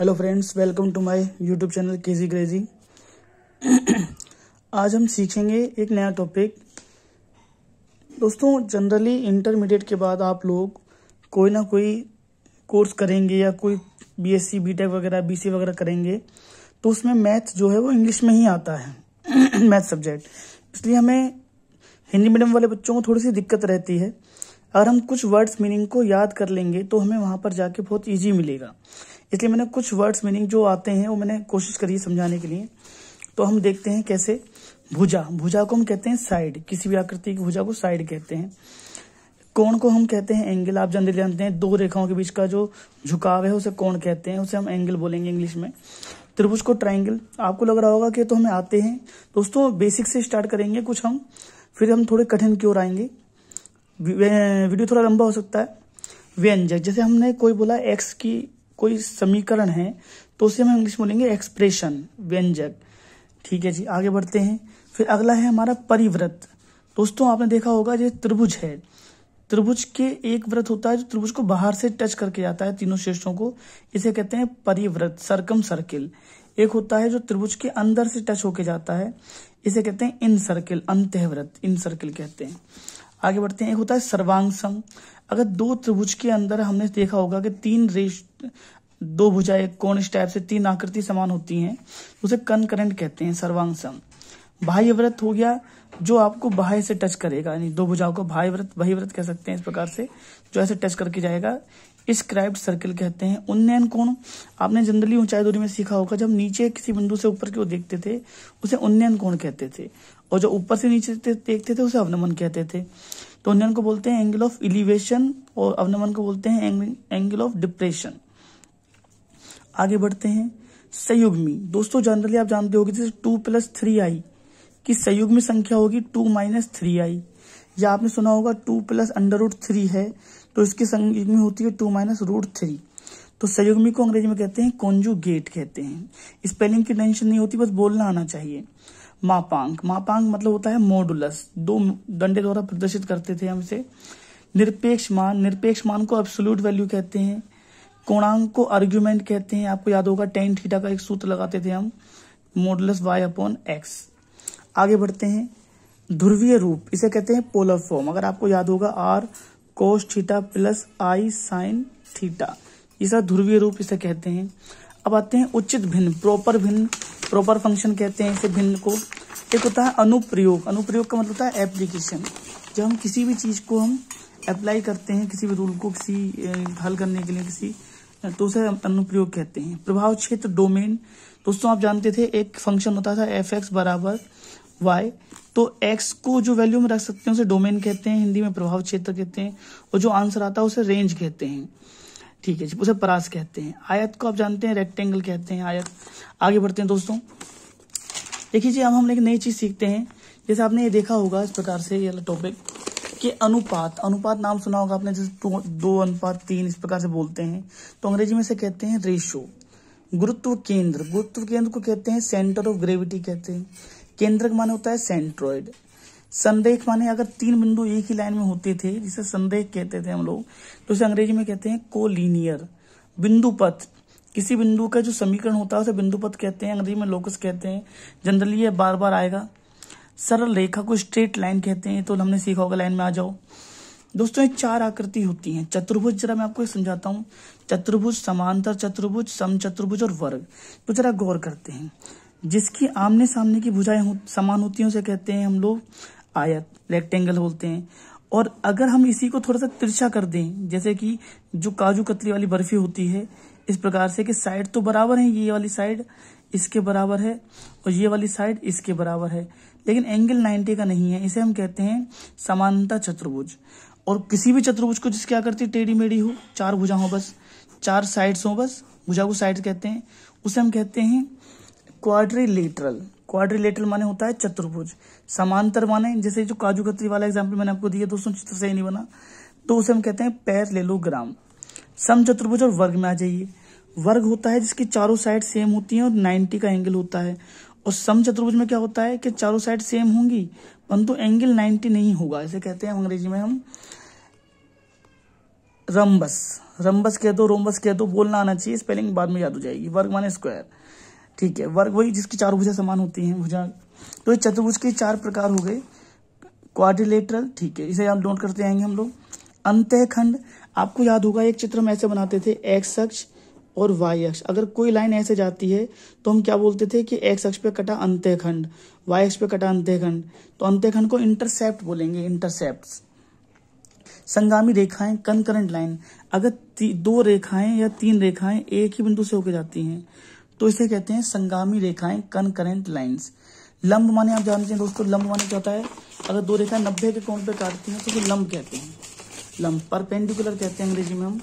Hello friends, welcome to my YouTube channel KG crazy. आज हम सीखेंगे एक नया टॉपिक। दोस्तों, जनरली इंटरमीडिएट के बाद आप लोग कोई ना कोई कोर्स करेंगे या कोई बीएससी बीटेक वगैरह बीसी वगैरह करेंगे, तो उसमें मैथ जो है वो इंग्लिश में ही आता है मैथ सब्जेक्ट। इसलिए हमें हिंदी मीडियम वाले बच्चों को थोड़ी सी दिक्कत रहती है। अगर हम कुछ वर्ड्स मीनिंग को याद कर लेंगे तो हमें वहां पर जाके बहुत इजी मिलेगा। इसलिए मैंने कुछ वर्ड्स मीनिंग जो आते हैं वो मैंने कोशिश करी समझाने के लिए। तो हम देखते हैं कैसे। भुजा, भुजा को हम कहते हैं साइड, किसी भी आकृति की भुजा को साइड कहते हैं। कोण को हम कहते हैं एंगल। आप जनरली जानते हैं दो रेखाओं के बीच का जो झुकाव है उसे कोण कहते हैं, उसे हम एंगल बोलेंगे इंग्लिश में। त्रिभुज को ट्राइंगल। आपको लग रहा होगा कि तो हमें आते हैं। दोस्तों, बेसिक से स्टार्ट करेंगे कुछ हम, फिर हम थोड़े कठिन की ओर आएंगे। वीडियो थोड़ा लंबा हो सकता है। व्यंजक, जैसे हमने कोई बोला एक्स की कोई समीकरण है तो उसे हम इंग्लिश बोलेंगे एक्सप्रेशन, व्यंजक। ठीक है जी, आगे बढ़ते हैं। फिर अगला है हमारा परिवृत्त। दोस्तों, आपने देखा होगा ये त्रिभुज है। त्रिभुज के एक वृत्त होता है जो त्रिभुज को बाहर से टच करके जाता है तीनों शीर्षों को, इसे कहते हैं परिवृत्त, सरकम सर्किल। एक होता है जो त्रिभुज के अंदर से टच होके जाता है, इसे कहते हैं इन सर्किल, अंतःवृत्त, इन सर्किल कहते हैं। आगे बढ़ते हैं। एक होता है सर्वांग सम। अगर दो त्रिभुज के अंदर हमने देखा होगा कि दो भुजा एक कोण इस टाइप से तीन आकृति समान होती हैं, उसे कनकरेंट कहते हैं, सर्वांग सम। बाह्य वृत्त हो गया जो आपको बाह्य से टच करेगा, यानी दो भुजाओं को बाह्य वृत्त कह सकते हैं इस प्रकार से, जो ऐसे टच करके जाएगा, स्क्राइब्ड सर्किल कहते हैं। उन्नयन कोण आपने जनरली ऊंचाई दूरी में सीखा होगा, जब नीचे किसी बिंदु से ऊपर की ओर देखते थे उसे उन्नयन कोण कहते थे, और जो ऊपर से नीचे देखते थे उसे अवनमन कहते थे। तो उन्नयन को बोलते हैं एंगल ऑफ एलिवेशन और अवनमन को बोलते हैं एंगल ऑफ डिप्रेशन। आगे बढ़ते हैं। संयुग्मी। दोस्तों, जनरली आप जानते होंगे जैसे 2 + 3i की संयुग्मी संख्या होगी 2 - 3i, या आपने सुना होगा 2 + √3 है तो इसकी संयुग्मी होती है 2 - √3। तो संयुग्मी को अंग्रेजी में कहते हैं कॉन्जुगेट कहते हैं। स्पेलिंग की टेंशन नहीं होती, बस बोलना आना चाहिए। मापांक, मापांक मतलब होता है मॉडुलस, दो डंडे द्वारा प्रदर्शित करते थे हम इसे। निरपेक्ष मान, निरपेक्ष मान को एब्सोल्यूट वैल्यू कहते हैं। कोणांक को आर्ग्यूमेंट कहते हैं। आपको याद होगा tan थीटा का एक सूत्र लगाते थे हम, मॉडुलस y/x। आगे बढ़ते हैं। ध्रुवीय रूप, इसे कहते हैं पोलर फॉर्म। अगर आपको याद होगा r cos theta + i sin theta, ये सब ध्रुवीय रूप इसे कहते हैं। अब आते हैं उचित भिन्न, भिन्न, प्रॉपर फंक्शन कहते हैं इसे भिन्न को। एक होता है अनुप्रयोग। अनुप्रयोग का मतलब होता है एप्लीकेशन। जब हम किसी भी चीज को हम अप्लाई करते हैं, किसी भी रूल को किसी हल करने के लिए किसी, तो उसे अनुप्रयोग कहते हैं। प्रभाव क्षेत्र, डोमेन। दोस्तों, आप जानते थे एक फंक्शन होता था f(x = y), तो x को जो वैल्यू में रख सकते हैं उसे डोमेन कहते हैं, हिंदी में प्रभाव क्षेत्र कहते हैं, और जो आंसर आता है उसे रेंज कहते हैं। ठीक है जी, उसे परास कहते हैं। आयत को आप जानते हैं रेक्टेंगल कहते हैं, आयत। आगे बढ़ते हैं दोस्तों। देखिए जी, अब हम एक नई चीज सीखते हैं। जैसे आपने ये देखा होगा इस प्रकार से ये टॉपिक कि अनुपात, अनुपात नाम सुना होगा आपने, जैसे 2:3 इस प्रकार से बोलते हैं, तो अंग्रेजी में से कहते हैं रेशो। गुरुत्व केंद्र, गुरुत्व केंद्र को कहते हैं सेंटर ऑफ ग्रेविटी कहते हैं। केंद्रक माने होता है सेंट्रॉइड। संरेख माने अगर तीन बिंदु एक ही लाइन में होते थे, जिसे संरेख कहते थे हम लोग, तो इसे अंग्रेजी में कहते हैं कोलिनियर। बिंदुपथ, किसी बिंदु का जो समीकरण होता है उसे बिंदुपथ कहते हैं, अंग्रेजी में लोकस कहते हैं। जनरली ये बार बार आएगा। सरल रेखा को स्ट्रेट लाइन कहते हैं, तो हमने सीखा होगा, लाइन में आ जाओ। दोस्तों, ये 4 आकृति होती हैं। चतुर्भुज, जरा मैं आपको समझाता हूँ। चतुर्भुज, समांतर चतुर्भुज, समचतुर्भुज और वर्ग। तो जरा गौर करते हैं। जिसकी आमने सामने की भुजाएं समान होती हैं उसे कहते हैं हम लोग आयत, रेक्टेंगल बोलते हैं। और अगर हम इसी को थोड़ा सा तिरछा कर दें, जैसे कि जो काजू कतली वाली बर्फी होती है, इस प्रकार से कि साइड तो बराबर है, ये वाली साइड इसके बराबर है और ये वाली साइड इसके बराबर है, लेकिन एंगल 90 का नहीं है, इसे हम कहते हैं समांतर चतुर्भुज। और किसी भी चतुर्भुज को जिसकी आकृति टेढ़ी मेढ़ी हो, 4 भुजा हो बस, 4 साइड्स हो बस, भुजा को साइड कहते हैं, उसे हम कहते हैं क्वाड्रिलेटरल। क्वाड्रिलेटरल माने होता है चतुर्भुज। समांतर माने, जैसे जो काजू कतली वाला एग्जाम्पल मैंने आपको दिया दोस्तों, चित्र सही नहीं बना, तो उसे हम कहते हैं पैरेललोग्राम। सम चतुर्भुज और वर्ग में आ जाइए। वर्ग होता है जिसकी चारों साइड सेम होती हैं और 90 का एंगल होता है। और सम चतुर्भुज में क्या होता है कि चारों साइड सेम होंगी परंतु एंगल 90 नहीं होगा, इसे कहते हैं अंग्रेजी में हम रम्बस। रंबस कह दो, रोम्बस कह दो, बोलना आना चाहिए, स्पेलिंग बाद में याद हो जाएगी। वर्ग माने स्क्वायर, ठीक है। वर्ग वही जिसकी चार भुजा समान होती हैं, भुजा। तो ये चतुर्भुज के चार प्रकार हो गए। क्वाड्रिलेटरल, ठीक है, इसे आप नोट करते आएंगे हम लोग। अंतःखंड, आपको याद होगा एक चित्र हम ऐसे बनाते थे, एक्स अक्ष और वाई अक्ष। अगर कोई लाइन ऐसे जाती है तो हम क्या बोलते थे कि एक्स अक्ष पे कटा अंतःखंड, वाई अक्ष पे कटा अंतःखंड। तो अंतःखंड को इंटरसेप्ट बोलेंगे, इंटरसेप्ट। संगामी रेखाएं, कनकरेंट लाइन, अगर दो रेखाएं या तीन रेखाएं एक ही बिंदु से होकर जाती हैं तो इसे कहते हैं संगामी रेखाएं, कनकरेंट लाइंस। लंब माने आप जानते हैं दोस्तों, लंब माने क्या होता है, अगर दो रेखाएं 90 के कोण पे काटती हैं तो उसे लंब कहते हैं। लंब परपेंडिकुलर कहते हैं अंग्रेजी में हम।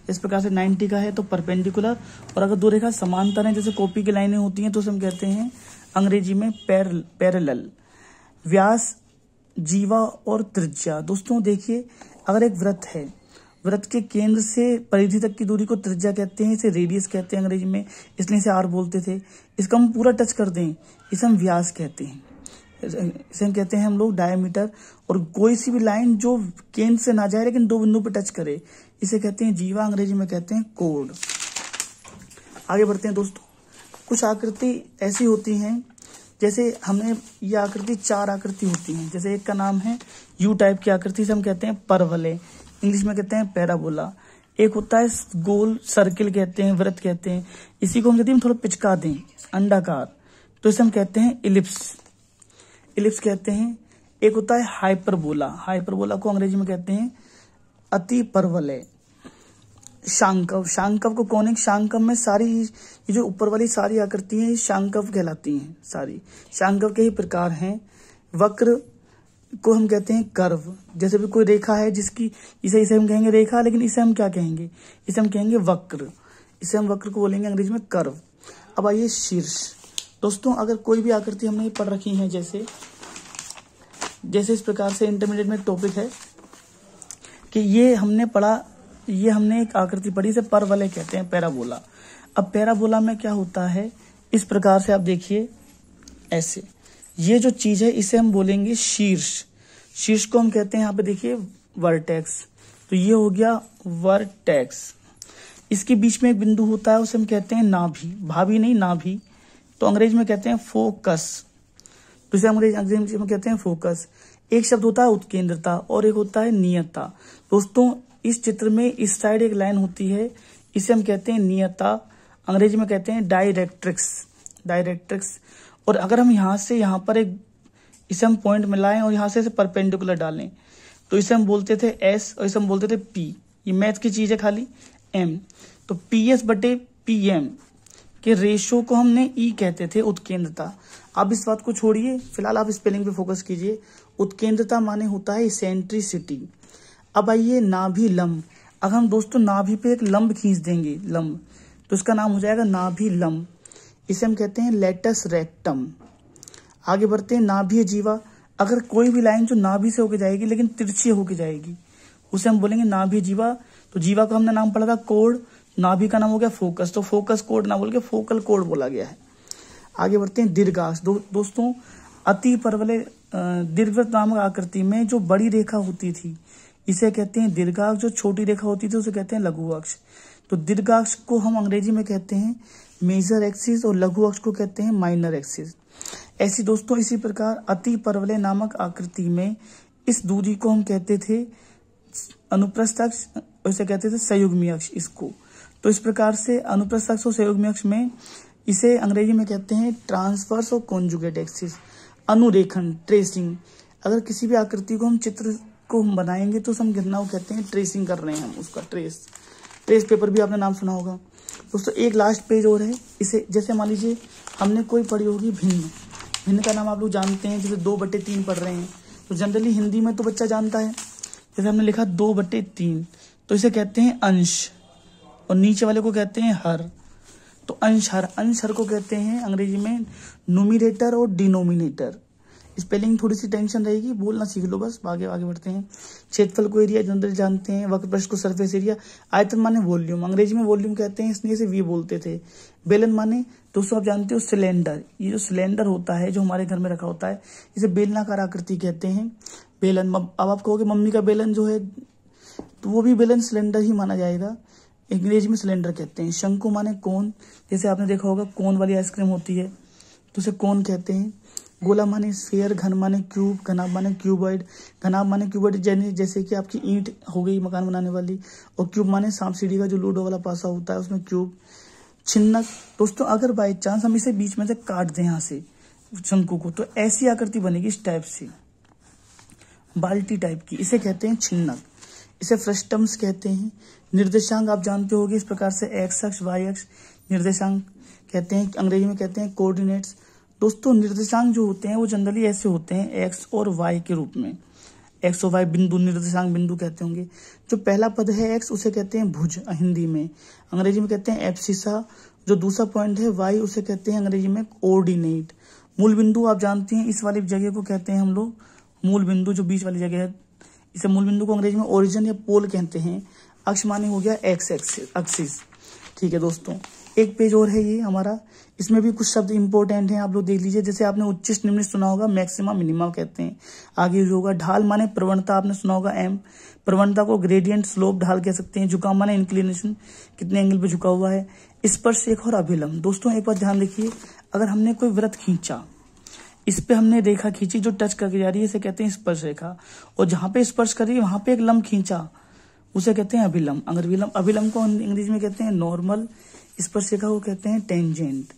इस प्रकार से 90 का है तो परपेंडिकुलर, और अगर दो रेखा समांतर हैं जैसे कॉपी की लाइनें होती हैं तो उसे हम कहते हैं अंग्रेजी में पैरेलल। व्यास, जीवा और त्रिज्या, दोस्तों देखिए अगर एक वृत्त है, वृत्त के केंद्र से परिधि तक की दूरी को त्रिज्या कहते हैं, इसे रेडियस कहते हैं अंग्रेजी में, इसलिए इसे आर बोलते थे। इसका हम पूरा टच कर दें इसे हम व्यास कहते हैं, इसे हम कहते हैं हम लोग डायमीटर। और कोई सी भी लाइन जो केंद्र से ना जाए लेकिन दो बिंदु पर टच करे इसे कहते हैं जीवा, अंग्रेजी में कहते हैं कोड। आगे बढ़ते हैं दोस्तों। कुछ आकृति ऐसी होती हैं, जैसे हमने ये आकृति, चार आकृति होती हैं, जैसे एक का नाम है यू टाइप की आकृति, से हम कहते हैं परवलय, इंग्लिश में कहते हैं पैराबोला। एक होता है गोल, सर्किल कहते हैं, वृत्त कहते हैं, इसी को हम यदि हम थोड़ा पिचका दें अंडाकार तो इसे हम कहते हैं इलिप्स, इलिप्स कहते हैं। एक होता है हाइपरबोला, हाइपरबोला को अंग्रेजी में कहते हैं अति परवलय। शांकव, शांकव को कौनिक, शांकव में सारी ये जो ऊपर वाली सारी आकृति हैं शांकव कहलाती हैं, सारी शांकव के ही प्रकार हैं। वक्र को हम कहते हैं कर्व, जैसे भी कोई रेखा है जिसकी इसे हम कहेंगे रेखा, लेकिन इसे हम क्या कहेंगे, इसे हम कहेंगे वक्र, इसे हम वक्र को बोलेंगे अंग्रेजी में कर्व। अब आइए शीर्ष। दोस्तों अगर कोई भी आकृति हमने पढ़ रखी है, जैसे इस प्रकार से इंटरमीडिएट में टॉपिक है कि ये हमने पढ़ा, ये हमने एक आकृति पढ़ी, इसे परवलय कहते हैं, पैराबोला। अब पैराबोला में क्या होता है, इस प्रकार से आप देखिए ऐसे, ये जो चीज है इसे हम बोलेंगे शीर्ष। शीर्ष को हम कहते हैं, यहाँ पे देखिए वर्टेक्स, तो ये हो गया वर्टेक्स। इसके बीच में एक बिंदु होता है उसे हम कहते हैं नाभि, भाभी नहीं नाभि, तो अंग्रेजी में कहते हैं फोकस, तो इसे अंग्रेजी में कहते हैं फोकस। एक शब्द होता है उत्केंद्रता और एक होता है नियतता। दोस्तों इस चित्र में इस साइड एक लाइन होती है, इसे हम कहते हैं नियतता, अंग्रेजी में कहते हैं डायरेक्ट्रिक्स, डायरेक्ट्रिक्स। और अगर हम यहाँ से यहाँ पर एक इसे हम पॉइंट मिलाएं और यहाँ से इसे परपेंडिकुलर डालें तो इसे हम बोलते थे एस और इसे हम बोलते थे पी। ये मैथ की चीज है खाली, एम। तो पी एस बटे पी एम के रेशो को हमने ई कहते थे, उत्केंद्रता। आप इस बात को छोड़िए, फिलहाल आप स्पेलिंग पे फोकस कीजिए। उत्केंद्रता माने होता है इसेंट्रिसिटी। अब आइए नाभि लंब। अगर हम दोस्तों नाभि पे एक लंब खींच देंगे, लंब, तो इसका नाम हो जाएगा नाभि लंब, इसे हम कहते हैं लेटस रेक्टम। आगे बढ़ते हैं नाभि जीवा। अगर कोई भी लाइन जो नाभि से होकर जाएगी लेकिन तिरछी होकर जाएगी उसे हम बोलेंगे नाभि जीवा। तो जीवा का हमने नाम पढ़ा था कोड, नाभि का नाम हो गया फोकस, तो फोकस कोड ना बोल के फोकल कोड बोला गया है। आगे बढ़ते हैं दीर्घाक्ष। दोस्तों अति परवलय दीर्घवृत्त नामक आकृति में जो बड़ी रेखा होती थी इसे कहते हैं दीर्घाक्ष, जो छोटी रेखा होती थी उसे कहते हैं लघु अक्ष। तो दीर्घाक्ष को हम अंग्रेजी में कहते हैं मेजर एक्सिस और लघु अक्ष को कहते हैं माइनर एक्सिस। ऐसी दोस्तों इसी प्रकार अति परवलय नामक आकृति में इस दूरी को हम कहते थे अनुप्रस्थ अक्ष, इसे कहते थे संयुग्मी अक्ष इसको। तो इस प्रकार से अनुप्रस्थ अक्ष और संयुग्मी अक्ष में इसे अंग्रेजी में कहते हैं ट्रांसवर्स और कॉन्जुगेट एक्सिस। अनुरेखण, ट्रेसिंग, अगर किसी भी आकृति को हम चित्र को हम बनाएंगे तो हम कितना कहते हैं ट्रेसिंग कर रहे हैं हम उसका, ट्रेस पेपर भी आपने नाम सुना होगा। दोस्तों एक लास्ट पेज और है, इसे जैसे मान लीजिए हमने कोई पढ़ी होगी भिन्न, भिन्न का नाम आप लोग जानते हैं, जैसे 2/3 पढ़ रहे हैं तो जनरली हिंदी में तो बच्चा जानता है, जैसे हमने लिखा 2/3 तो इसे कहते हैं अंश और नीचे वाले को कहते हैं हर। तो अंश हर को कहते हैं अंग्रेजी में न्यूमरेटर और डिनोमिनेटर। स्पेलिंग थोड़ी सी टेंशन रहेगी, बोलना सीख लो बस। आगे बढ़ते हैं। क्षेत्रफल को एरिया जनरल जानते हैं, वक्र पृष्ठ को सरफेस एरिया। आयतन माने वॉल्यूम, अंग्रेजी में वॉल्यूम कहते हैं, इसलिए इसे वी बोलते थे। बेलन माने दोस्तों आप जानते हो सिलेंडर, ये जो सिलेंडर होता है जो हमारे घर में रखा होता है इसे बेलनाकार आकृति कहते हैं बेलन। अब आप कहोगे मम्मी का बेलन जो है तो वो भी बेलन सिलेंडर ही माना जाएगा, अंग्रेजी में सिलेंडर कहते हैं। शंकु माने कोन, जैसे आपने देखा होगा कोन वाली आइसक्रीम होती है तो उसे कोन कहते हैं। गोला माने स्फीयर, घन माने क्यूब, घनाभ माने क्यूबॉइड। घनाभ माने क्यूबॉइड जैसे कि आपकी ईंट हो गई मकान बनाने वाली, और क्यूब माने सांप सीढ़ी का जो लूडो वाला पासा होता है उसमें क्यूब। छिन्नक दोस्तों, अगर बाई चांस हम इसे बीच में से काट दें यहाँ से शंकु को, तो ऐसी आकृति बनेगी इस टाइप से, बाल्टी टाइप की, इसे कहते हैं छिन्नक। इसे फ्रस्टम्स कहते हैं। निर्देशांक आप जानते होंगे इस प्रकार से एक्स अक्ष, वाई अक्ष निर्देशांक कहते हैं, अंग्रेजी में कहते हैं कोऑर्डिनेट्स। दोस्तों निर्देशांक जो होते हैं वो जनरली ऐसे होते हैं एक्स और वाई के रूप में, एक्स और वाई बिंदु, निर्देशांक बिंदु कहते होंगे। जो पहला पद है एक्स उसे कहते हैं भुज हिंदी में, अंग्रेजी में कहते हैं एब्सिसा। जो दूसरा पॉइंट है वाई उसे कहते हैं अंग्रेजी में कोऑर्डिनेट। मूल बिंदु आप जानते हैं इस वाली जगह को कहते हैं हम लोग मूल बिंदु, जो बीच वाली जगह है इसे मूल बिंदु को अंग्रेजी में ओरिजिन या पोल कहते हैं। अक्ष माने हो गया एक्स एक्सिस। ठीक है दोस्तों, एक पेज और है ये हमारा, इसमें भी कुछ शब्द इंपॉर्टेंट हैं, आप लोग देख लीजिए। जैसे आपने उच्चिष्ट निम्निष्ट सुना होगा, मैक्सिमा मिनिमा कहते हैं। आगे जो होगा ढाल माने प्रवणता, आपने सुना होगा एम, प्रवणता को ग्रेडियंट स्लोप ढाल कह सकते हैं। झुकाव माने इंक्लिनेशन, कितने एंगल पे झुका हुआ है। स्पर्श रेखा और अभिलंब, दोस्तों एक बार ध्यान देखिए, अगर हमने कोई वृत्त खींचा, इस पे हमने रेखा खींची जो टच करके जा रही है, इसे कहते हैं स्पर्श रेखा, और जहां पे स्पर्श कर रही है वहां पे एक लंब खींचा उसे कहते हैं अभिलंब। अभिलंब को अंग्रेजी में कहते हैं नॉर्मल, स्पर्श रेखा को कहते हैं टेंजेंट।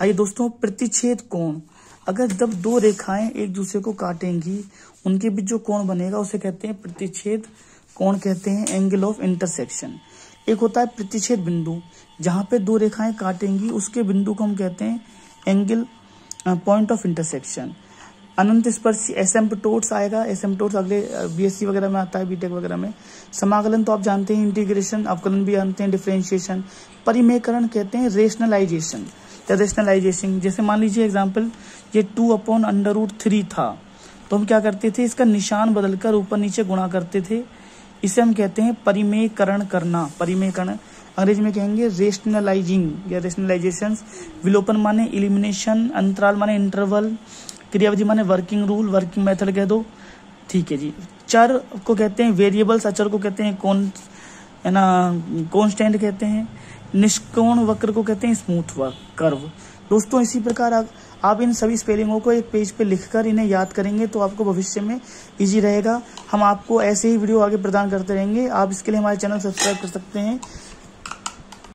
आइए दोस्तों, प्रतिच्छेद कोण, अगर जब दो रेखाएं एक दूसरे को काटेंगी उनके बीच जो कोण बनेगा उसे कहते हैं प्रतिच्छेद कोण कहते हैं, एंगल ऑफ इंटरसेक्शन। एक होता है प्रतिच्छेद बिंदु, जहां पे दो रेखाएं काटेंगी उसके बिंदु को हम कहते हैं एंगल, पॉइंट ऑफ इंटरसेक्शन। अनंत स्पर्शी एसिम्पटोट्स आएगा, एसिम्पटोट्स अगले बीएससी वगैरह में आता है, बीटेक वगैरह में। समाकलन तो आप जानते हैं, इंटीग्रेशन, अवकलन भी जानते हैं, डिफरेंशिएशन। परिमेयकरण कहते हैं रेशनलाइजेशन या रेशनलाइजेशन। जैसे मान लीजिए एग्जांपल, ये 2/√3 था, तो हम क्या करते थे, इसका निशान बदलकर ऊपर नीचे गुणा करते थे, इसे हम कहते हैं परिमेयकरण करना। परिमेयकरण अंग्रेजी में कहेंगे रेशनलाइजिंग या रेशनलाइजेशन। विलोपन माने इलिमिनेशन, अंतराल माने इंटरवल, क्रियाविधि माने वर्किंग रूल, वर्किंग मेथड कह दो। ठीक है जी। चर को कहते हैं वेरिएबल्स, अचर को कहते हैं कांस्टेंट कहते हैं। निष्कोण वक्र को कहते हैं स्मूथ कर्व। दोस्तों इसी प्रकार आप इन सभी स्पेलिंगों को एक पेज पे लिखकर इन्हें याद करेंगे तो आपको भविष्य में इजी रहेगा। हम आपको ऐसे ही वीडियो आगे प्रदान करते रहेंगे। आप इसके लिए हमारे चैनल सब्सक्राइब कर सकते हैं।